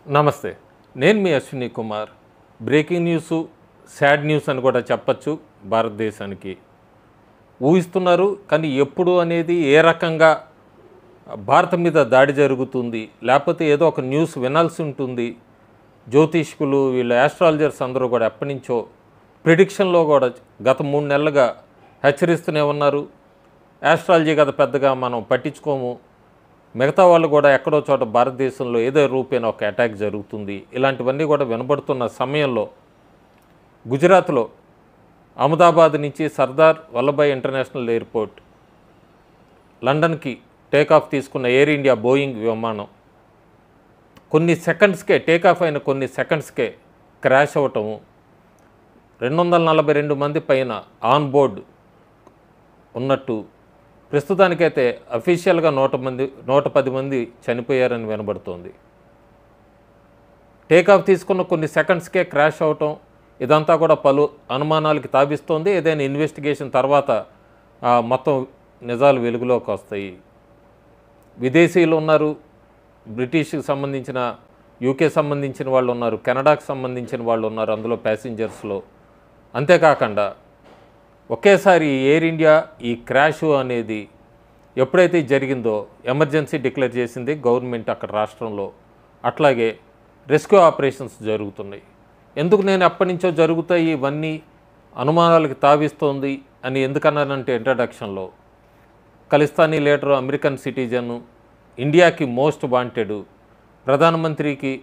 నమస్తే. నేను మీ Ashwini Kumar. Breaking news, sad news అని కూడా చెప్పచ్చు భారతదేశానికి. ఊహిస్తున్నారు, కానీ ఎప్పుడు అనేది ఏ రకంగా భారతం మీద దాడి జరుగుతుంది, లేకపోతే ఏదో ఒక న్యూస్ వినాల్సి ఉంటుంది. జ్యోతిష్కులు, వీళ్ళు యాస్ట్రాలజర్స్ అందరూ కూడా ఎప్పటినుంచో ప్రిడిక్షన్లో కూడా గత 3 నెలలుగా హెచ్చరిస్తూనే ఉన్నారు. యాస్ట్రాలజీ కదా పెద్దగా మనం పట్టించుకోము, మిగతా వాళ్ళు కూడా ఎక్కడో చోట భారతదేశంలో ఏదో రూపేణ ఒక అటాక్ జరుగుతుంది, ఇలాంటివన్నీ కూడా వినబడుతున్న సమయంలో గుజరాత్లో అహ్మదాబాద్ నుంచి సర్దార్ వల్లభాయ్ ఇంటర్నేషనల్ ఎయిర్పోర్ట్ లండన్కి టేకాఫ్ తీసుకున్న ఎయిర్ ఇండియా బోయింగ్ విమానం కొన్ని సెకండ్స్కే టేకాఫ్ అయిన కొన్ని సెకండ్స్కే క్రాష్ అవ్వటము, 242 మంది పైన ఆన్ బోర్డ్ ఉన్నట్టు, ప్రస్తుతానికైతే అఫీషియల్గా 110 మంది చనిపోయారని వినబడుతోంది. టేకాఫ్ తీసుకున్న కొన్ని సెకండ్స్కే క్రాష్ అవటం, ఇదంతా కూడా పలు అనుమానాలకి తావిస్తోంది. ఏదైనా ఇన్వెస్టిగేషన్ తర్వాత మొత్తం నిజాలు వెలుగులోకి వస్తాయి. విదేశీయులు ఉన్నారు, బ్రిటిష్కి సంబంధించిన, యూకే సంబంధించిన వాళ్ళు ఉన్నారు, కెనడాకి సంబంధించిన వాళ్ళు ఉన్నారు అందులో ప్యాసింజర్స్లో. అంతేకాకుండా ఒకేసారి ఎయిర్ ఇండియా ఈ క్రాష్ అనేది ఎప్పుడైతే జరిగిందో ఎమర్జెన్సీ డిక్లేర్ చేసింది గవర్నమెంట్ అక్కడ రాష్ట్రంలో. అట్లాగే రెస్క్యూ ఆపరేషన్స్ జరుగుతున్నాయి. ఎందుకు నేను ఎప్పటి నుంచో జరుగుతాయి ఇవన్నీ అనుమానాలకు తావిస్తోంది అని ఎందుకన్నానంటే, ఇంట్రడక్షన్లో ఖలిస్తానీ లీడరు, అమెరికన్ సిటిజన్, ఇండియాకి మోస్ట్ వాంటెడ్, ప్రధానమంత్రికి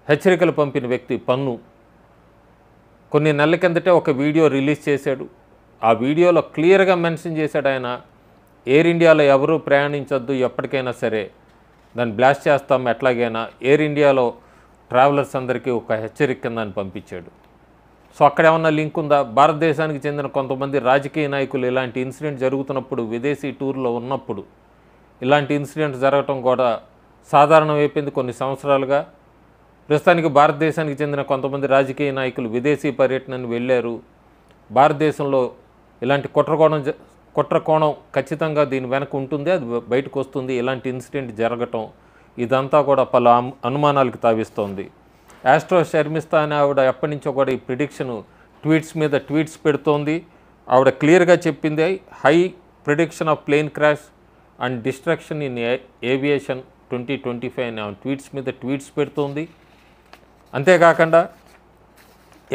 హెచ్చరికలు పంపిన వ్యక్తి పన్ను కొన్ని నెలల కిందటే ఒక వీడియో రిలీజ్ చేశాడు. ఆ వీడియోలో క్లియర్గా మెన్షన్ చేశాడు ఆయన, ఎయిర్ ఇండియాలో ఎవరూ ప్రయాణించొద్దు, ఎప్పటికైనా సరే దాన్ని బ్లాస్ట్ చేస్తాం, ఎట్లాగైనా ఎయిర్ ఇండియాలో ట్రావెలర్స్ అందరికీ ఒక హెచ్చరిక కింద అని పంపించాడు. సో అక్కడ ఏమన్నా లింక్ ఉందా? భారతదేశానికి చెందిన కొంతమంది రాజకీయ నాయకులు ఇలాంటి ఇన్సిడెంట్ జరుగుతున్నప్పుడు, విదేశీ టూర్లో ఉన్నప్పుడు ఇలాంటి ఇన్సిడెంట్ జరగటం కూడా సాధారణమైపోయింది కొన్ని సంవత్సరాలుగా. ప్రస్తుతానికి భారతదేశానికి చెందిన కొంతమంది రాజకీయ నాయకులు విదేశీ పర్యటనని వెళ్ళారు. భారతదేశంలో ఇలాంటి కుట్రకోణం ఖచ్చితంగా దీని వెనక ఉంటుంది, అది బయటకు వస్తుంది. ఇలాంటి ఇన్సిడెంట్ జరగటం ఇదంతా కూడా పలు అనుమానాలకు తావిస్తోంది. యాస్ట్రో శర్మిస్తా అనే ఆవిడ ఎప్పటి నుంచో కూడా ఈ ప్రిడిక్షన్ ట్వీట్స్ మీద ట్వీట్స్ పెడుతోంది. ఆవిడ క్లియర్గా చెప్పింది, high prediction of plane crash and destruction in aviation 2025 అని ఆమె ట్వీట్స్ మీద ట్వీట్స్ పెడుతోంది. అంతేకాకుండా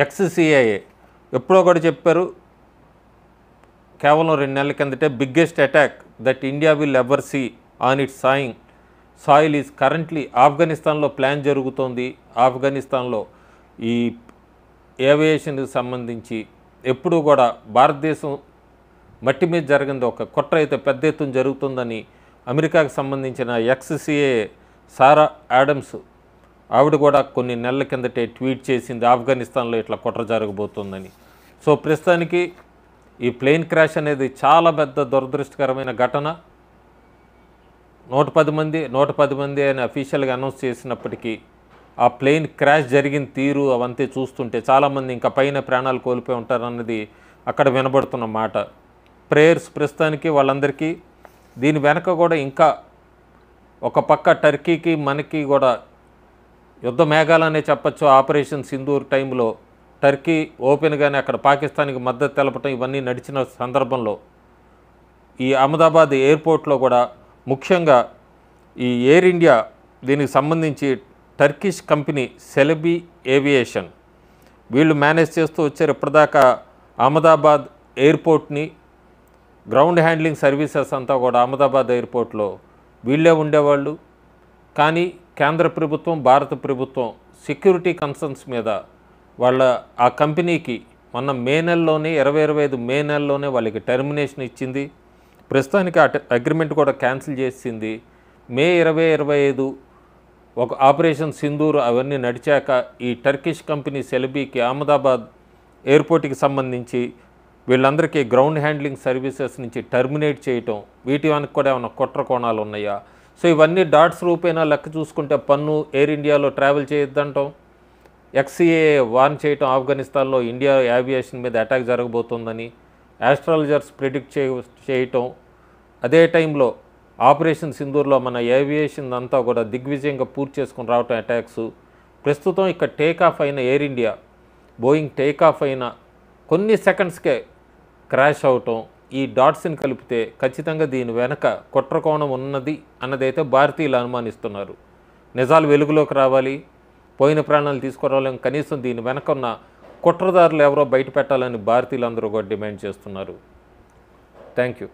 ఎక్స్సిఐఏ ఎప్పుడో కూడా చెప్పారు, కేవలం 2 నెలల కిందటే, biggest attack that India will ever see on its soil is currently ఆఫ్ఘనిస్తాన్లో ప్లాన్ జరుగుతోంది. ఆఫ్ఘనిస్తాన్లో ఈ ఏవియేషన్కి సంబంధించి ఎప్పుడూ కూడా భారతదేశం మట్టి మీద జరిగింది ఒక కుట్ర అయితే పెద్ద ఎత్తున జరుగుతుందని అమెరికాకు సంబంధించిన ఎక్స్సిఐఏ సారా ఆడమ్స్ ఆవిడ కూడా కొన్ని నెలల కిందటే ట్వీట్ చేసింది, ఆఫ్ఘనిస్తాన్లో ఇట్లా కుట్ర జరగబోతుందని. సో ప్రస్తుతానికి ఈ ప్లేన్ క్రాష్ అనేది చాలా పెద్ద దురదృష్టకరమైన ఘటన. 110 మంది అని అఫీషియల్గా అనౌన్స్ చేసినప్పటికీ ఆ ప్లేన్ క్రాష్ జరిగిన తీరు అవంతే చూస్తుంటే చాలామంది ఇంకా పైన ప్రాణాలు కోల్పోయి ఉంటారన్నది అక్కడ వినబడుతున్న మాట. ప్రేయర్స్ ప్రస్తుతానికి వాళ్ళందరికీ. దీని వెనక కూడా ఇంకా ఒక పక్క టర్కీకి మనకి కూడా యుద్ధ మేఘాలనే చెప్పచ్చు. ఆపరేషన్ సింధూర్ టైంలో టర్కీ ఓపెన్గానే అక్కడ పాకిస్తాన్కి మద్దతు తెలపటం ఇవన్నీ నడిచిన సందర్భంలో ఈ అహ్మదాబాద్ ఎయిర్పోర్ట్లో కూడా ముఖ్యంగా ఈ ఎయిర్ ఇండియా దీనికి సంబంధించి టర్కిష్ కంపెనీ సెలబీ ఏవియేషన్ వీళ్ళు మేనేజ్ చేస్తూ వచ్చారు. ఇప్పటిదాకా అహ్మదాబాద్ ఎయిర్పోర్ట్ని, గ్రౌండ్ హ్యాండ్లింగ్ సర్వీసెస్ అంతా కూడా అహ్మదాబాద్ ఎయిర్పోర్ట్లో వీళ్ళే ఉండేవాళ్ళు. కానీ కేంద్ర ప్రభుత్వం, భారత ప్రభుత్వం సెక్యూరిటీ కన్సర్న్స్ మీద ఆ కంపెనీకి మొన్న మే నెలలోనే 2025 మే నెలలోనే వాళ్ళకి టెర్మినేషన్ ఇచ్చింది. ప్రస్తుతానికి ఆ అగ్రిమెంట్ కూడా క్యాన్సిల్ చేసింది. మే 2025 ఒక ఆపరేషన్ సింధూర్ అవన్నీ నడిచాక ఈ టర్కిష్ కంపెనీ సెలబీకి అహ్మదాబాద్ ఎయిర్పోర్ట్కి సంబంధించి వీళ్ళందరికీ గ్రౌండ్ హ్యాండ్లింగ్ సర్వీసెస్ నుంచి టర్మినేట్ చేయటం, వీటి వెనక కూడా ఏమైనా కుట్ర కోణాలు ఉన్నాయా? సో ఇవన్నీ డాట్స్ రూపేణా లెక్క చూసుకుంటే పన్ను ఎయిర్ ఇండియాలో ట్రావెల్ చేయొద్దంటాం, ఎక్స్సిఏ వార్న్ చేయటం ఆఫ్ఘనిస్తాన్లో ఇండియా ఏవియేషన్ మీద అటాక్ జరగబోతోందని, యాస్ట్రాలజర్స్ ప్రిడిక్ట్ చేయటం, అదే టైంలో ఆపరేషన్ సింధూర్లో మన ఏవియేషన్ అంతా కూడా దిగ్విజయంగా పూర్తి చేసుకుని రావటం అటాక్స్, ప్రస్తుతం ఇక్కడ టేక్ ఆఫ్ అయిన air India, Boeing take off అయిన కొన్ని సెకండ్స్కే క్రాష్ అవటం, ఈ డాట్స్ని కలిపితే ఖచ్చితంగా దీని వెనక కుట్రకోణం ఉన్నది అన్నదైతే భారతీయులు అనుమానిస్తున్నారు. నిజాలు వెలుగులోకి రావాలి, పోయిన ప్రాణాలు తీసుకురావాలని కనీసం దీని వెనక ఉన్న కుట్రదారులు ఎవరో బయట పెట్టాలని భారతీయులందరూ కూడా డిమాండ్ చేస్తున్నారు. Thank you.